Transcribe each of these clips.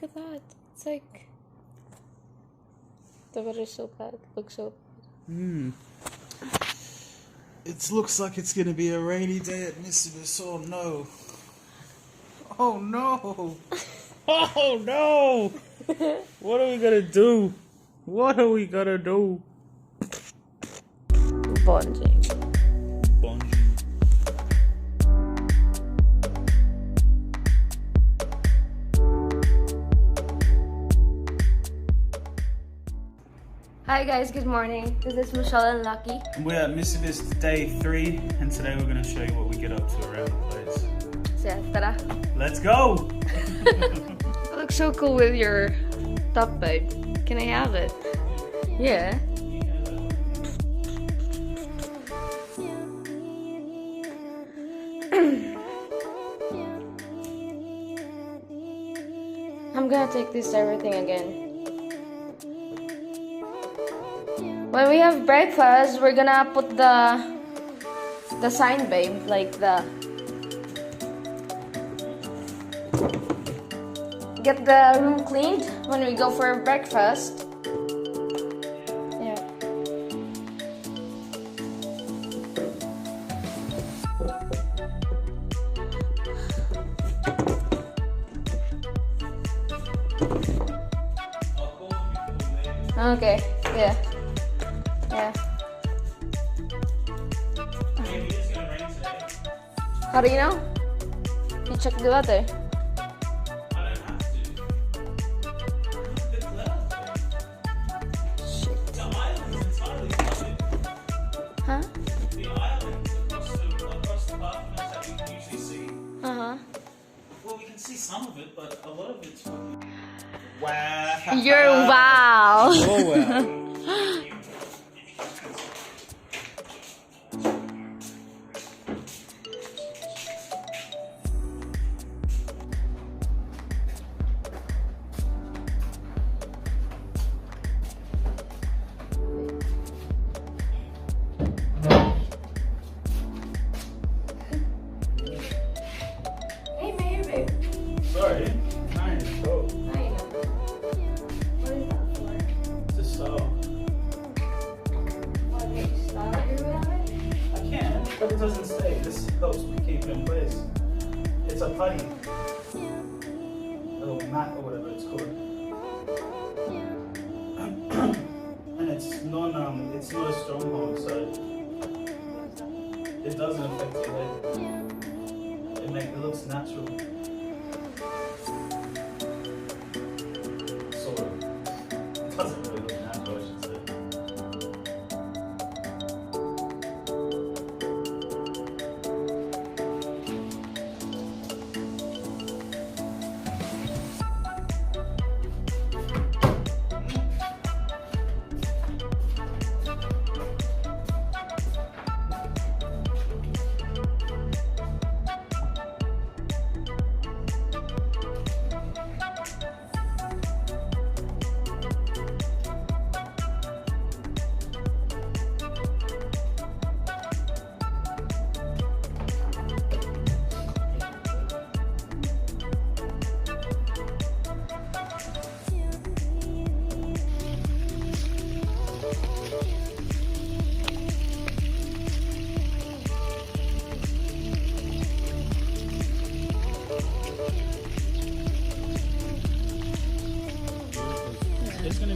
Look at that. It's like the weather's so bad. Looks so bad. It looks like it's gonna be a rainy day at Misibis. Oh no. Oh no. Oh no. What are we gonna do? What are we gonna do? Bonding. Hi guys, good morning. This is Michelle and Lucky. We're at Misibis day 3, and today we're gonna show you what we get up to around the place. So yeah, tara. Let's go! You look so cool with your top, babe. Can I have it? Yeah. I'm gonna take this everything again. When we have breakfast, we're gonna put the sign, babe, like get the room cleaned when we go for breakfast. Yeah. Okay. Yeah. Yeah. Maybe it's gonna rain today. How do you know? You check the weather. I don't have to. Look at the clouds. The island is entirely flooded. Huh? The islands across the balconies that we can usually see. Uh-huh. Well, we can see some of it, but a lot of it's fucking... Wow. You're wow. Oh wow. Sorry. Nice. Oh. What is that for? It's a star. What, make you start your rabbit? I can, but it doesn't stay. This helps me keep it in place. It's a putty. Little mat or whatever it's called. And it's not a stronghold, so it doesn't affect your head. It looks natural. Sort of. It doesn't really look natural, I should say.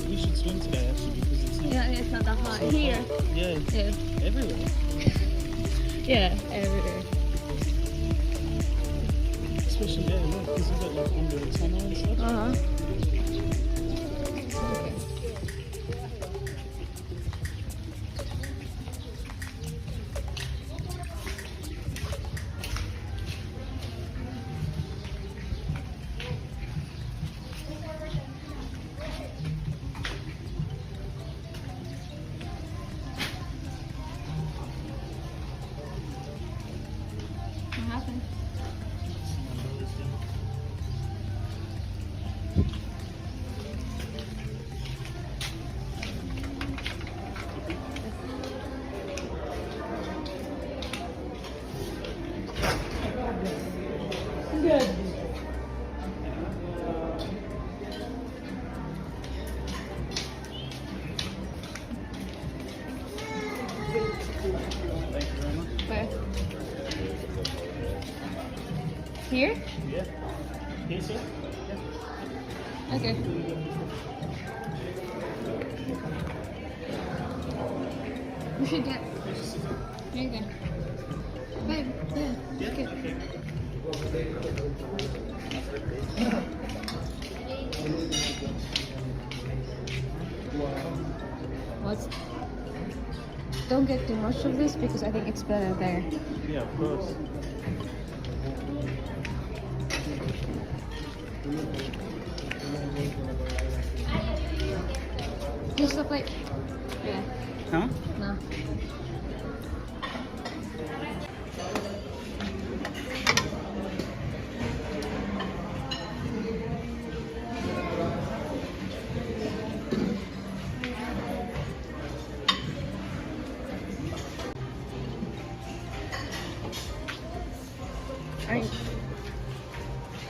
We should swim today actually because it's not. Yeah, it's not that hot. So Here. hot. Yeah. Yeah. Everywhere. Yeah, everywhere. Especially there, look, this is like under the tunnel and stuff. Uh-huh. What happened? Here? Yeah. Here, sir? Yeah. Okay. We should get. Here you go. Babe, yeah. Yeah? Okay. What? Don't get too much of this because I think it's better there. Yeah, of course. Just look like. Yeah. Huh? No. Alright.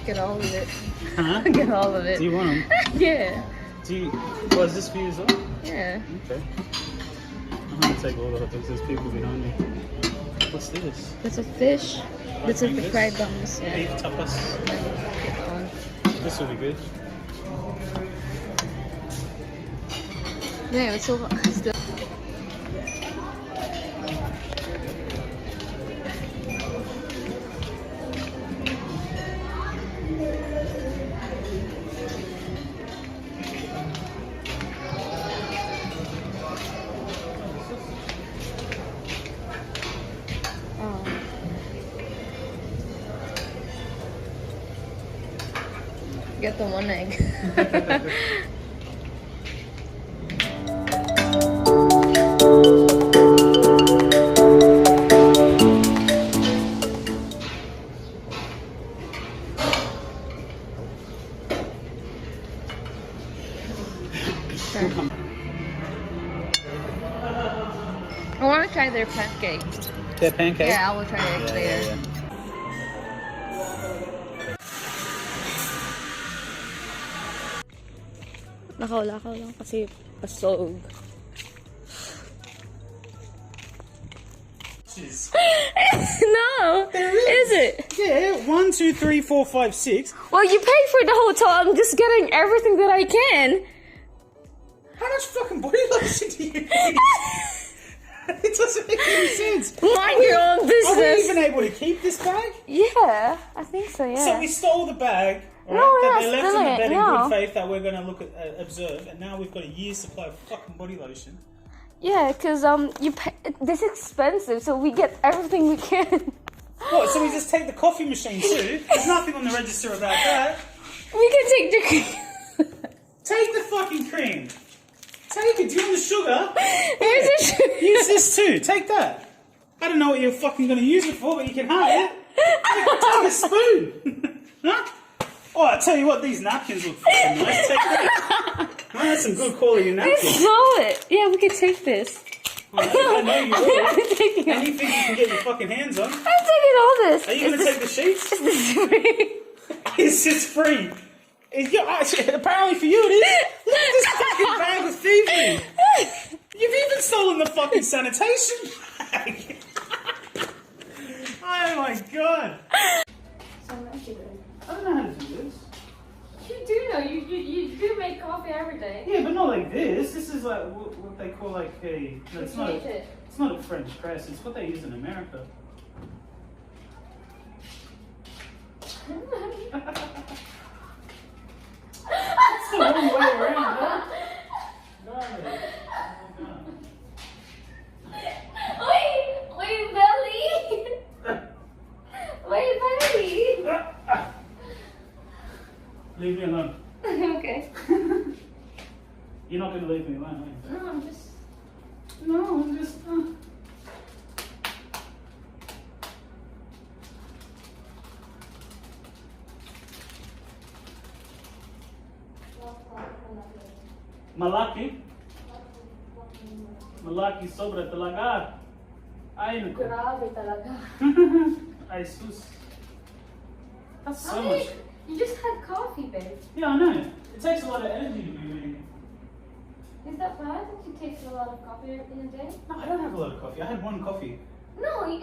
Get all of it. Huh? Get all of it. Do you want them? Yeah. Do you... Was this for you as well? Yeah. Okay. I'm gonna take all the hot dogs. There's people behind me. What's this? That's a fish. That's a fingers? fried buns. Yeah. Beef tapas. Get that one. This will be good. Yeah, it's still. Get the one egg. I want to try their pancake. Their pancake? Yeah, I will try it later. Nakawala lang kasi pasog. Jeez. No! Is it? Yeah, 1, 2, 3, 4, 5, 6. Well, you paid for the hotel. I'm just getting everything that I can. How much fucking body lotion do you need? It doesn't make any sense. Mind your own Are we business. even able to keep this bag? Yeah, I think so, yeah. So we stole the bag. Right, No, that yeah, they left in stealing the it, bed in no. good faith that we're going to look at, observe, and now we've got a year's supply of fucking body lotion. Yeah, because you pay, this is expensive, so we get everything we can. What, so we just take the coffee machine too? There's nothing on the register about that. We can take the cream. Take the fucking cream. Take it. Do you want the sugar? Here's the sugar. Use this too. Take that. I don't know what you're fucking going to use it for, but you can have it. Take a spoon. Huh? Oh, I tell you what, these napkins look fucking nice. Take that. Oh, that's some good quality napkins. Smell it. Yeah, we can take this. I know you will. I'm taking all. Anything you can get your fucking hands on. I'm taking all this. Are you going to take the sheets? This is free. It's just free. Apparently for you it is. Look at this fucking bag of thievery. You've even stolen the fucking sanitation bag. Oh my god. So much of it. I don't know how to do this. You do know, you do make coffee every day. Yeah, but not like this. This is like what they call like a... No, it's not a French press. It's what they use in America. It's the wrong way around, huh? Wait, belly. Wait, belly. Leave me alone. Okay. You're not going to leave me alone, are you? No, I'm just... No, I'm just... Malaki? Malaki sobra talaga. Ay, naku. Grabe talaga. Ay, sus. That's so Honey, much. you just had coffee, babe. Yeah, I know. It takes a lot of energy to be reading. Is that bad that you take a lot of coffee in a day? No, I don't have a lot of coffee. I had one coffee. No, and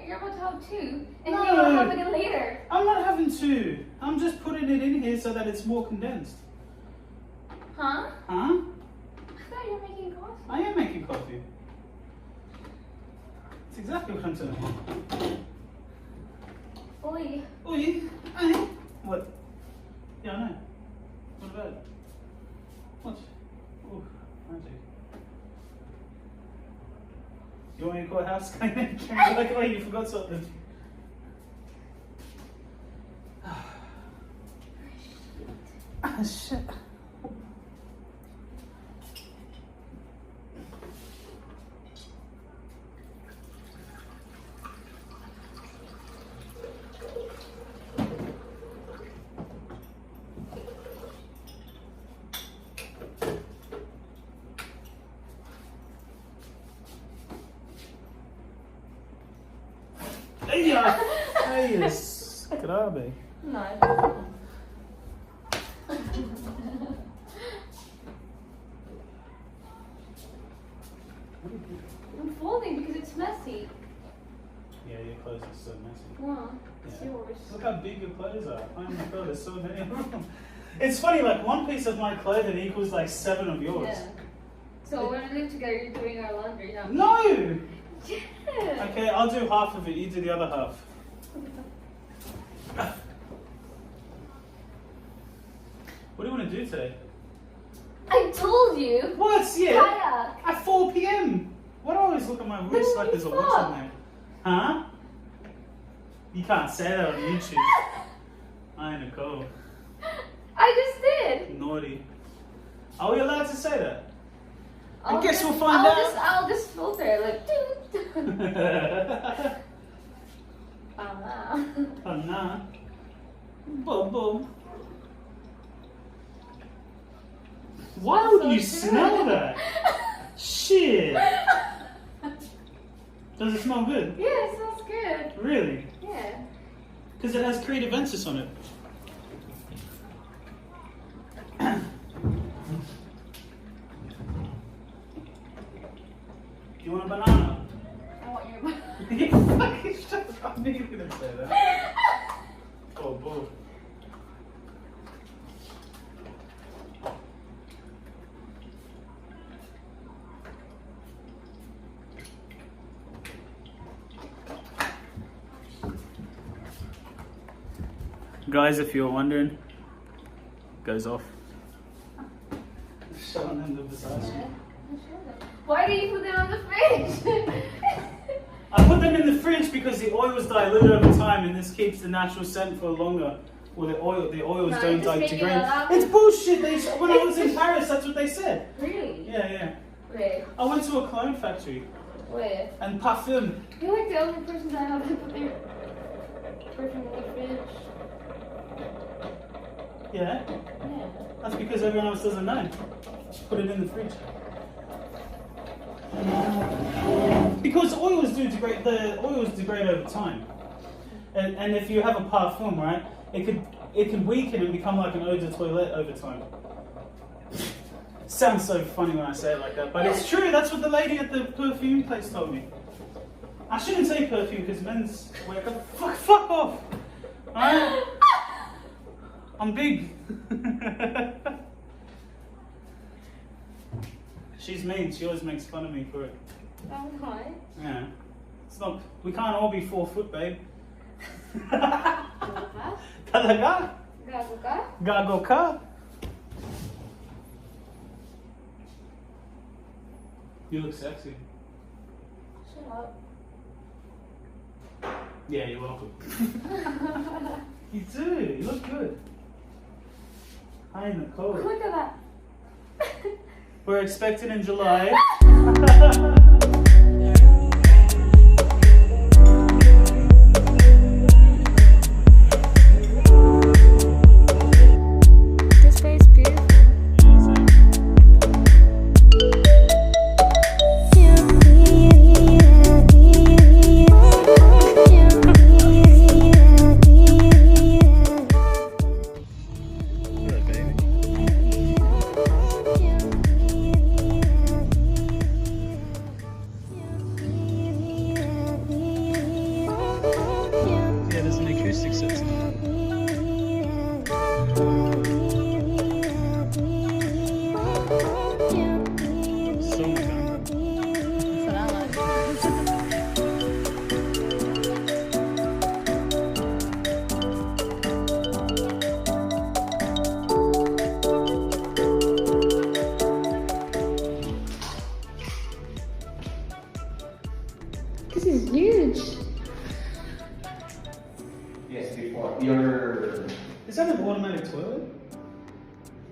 you're about to have two, and No. you're having it later. I'm not having two. I'm just putting it in here so that it's more condensed. Huh? Huh? I thought you were making coffee. I am making coffee. It's exactly what I'm doing. Oi. Oi. Aye. What? Yeah, I know. What about it? What? Oh, magic. You want me to call a house cleaning? Like, oh, you forgot something. Ah, shit. Hey, yes. Cagraray. No. I'm folding because it's messy. Yeah, your clothes are so messy. Wow, it's Yeah. yours. Look how big your clothes are. Oh my god, there's so many of them. It's funny, like one piece of my clothing equals like 7 of yours. Yeah. So when we live together, you're doing our laundry now. No! Yeah. Okay, I'll do half of it, you do the other half. What do you want to do today? I told you. What? Yeah. Kayak. At 4 p.m. Why do I always look at my wrist like there's a watch on there? Huh? You can't say that on YouTube. I ain't a cool. I just did. Naughty. Are we allowed to say that? I I'll guess just- we'll find out. I'll just filter it like. Ah. Oh nah. Boom boom. Why would you smell that? Shit. Does it smell good? Yeah, it smells good. Really? Yeah. Because it has creative emphasis on it. You want a banana? I want your. You fucking shut up. I knew you were going to say that. Oh, boo. Guys, if you're wondering, goes off. Showing them the Versace. Why do you put them on the fridge? I put them in the fridge because the oils dilute over time, and this keeps the natural scent for longer. Well, the oils No, don't just degrade. making it up. It's bullshit. When I was in Paris, that's what they said. Really? Yeah. Wait. I went to a cologne factory Wait. and parfum. You're like the only person that hasn't put their perfume in the fridge. Yeah, Yeah. that's because everyone else doesn't know. Put it in the fridge. Because oils do degrade. The oils degrade over time, and if you have a parfum, right, it could weaken and become like an eau de toilette over time. Sounds so funny when I say it like that, but it's true. That's what the lady at the perfume place told me. I shouldn't say perfume because men's wear. Fuck off. Alright? I'm big. She's mean. She always makes fun of me for it. Oh, why? Yeah. It's not. We can't all be 4 foot, babe. Talaga? Gago ka? Gago ka? You look sexy. Shut up. Yeah, you're welcome. You do. You look good. Hi, Nicole. Look at that. We're expecting in July. This day is beautiful. Good, baby.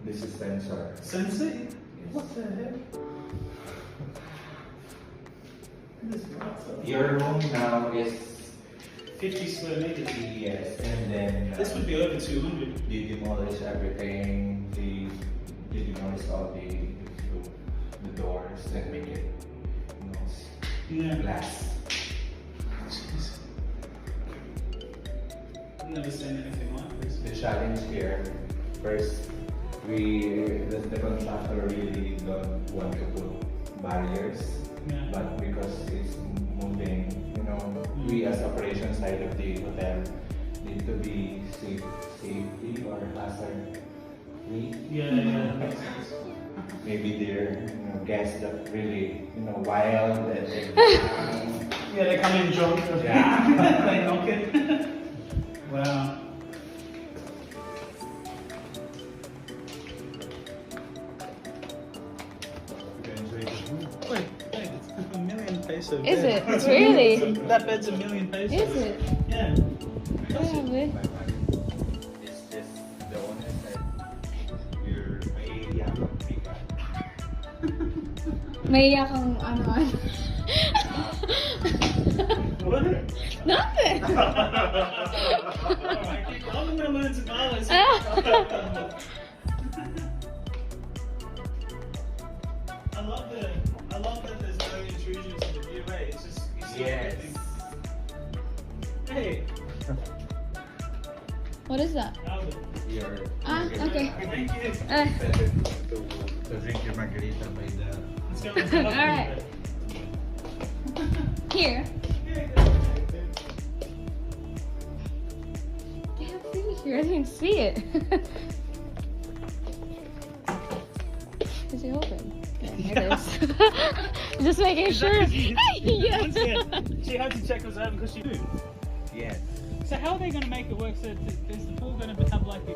This is sensor. Sensei? What the heck? This is awesome. Your room now is 50 square meters. yes, and then This would be over 200. they demolish everything. They demolish all the doors and make it, Yeah. glass. Jeez. I've never seen anything like this. The challenge here, first, the contractor really don't want to put barriers, Yeah. but because it's moving, we as operation side of the hotel need to be safety or hazard free. Yeah, makes sense. Maybe they're guests that really wild and Yeah, they come in drunk. Yeah. They knock it. Wow. Wait, it's a million peso. Is bed. it? Really? That bed's a million pesos. Is it? Yeah. Grabe. it's just the owner said you're may yakap May yakang ano. What? Nothing. I'm gonna learn some dollars. I love that there's no intrusion to the view, right? It's just you see everything. Hey, What is that? Albay. You're Okay. Thank you. to drink your margarita by the Let's go. Let's go. Alright. Here. I have TV here. I didn't see it. Is it open? Yeah, it is. Just making sure. Yeah. Once again, she had to check us out because she knew. yes. So how are they going to make it work? So is the pool going to have like a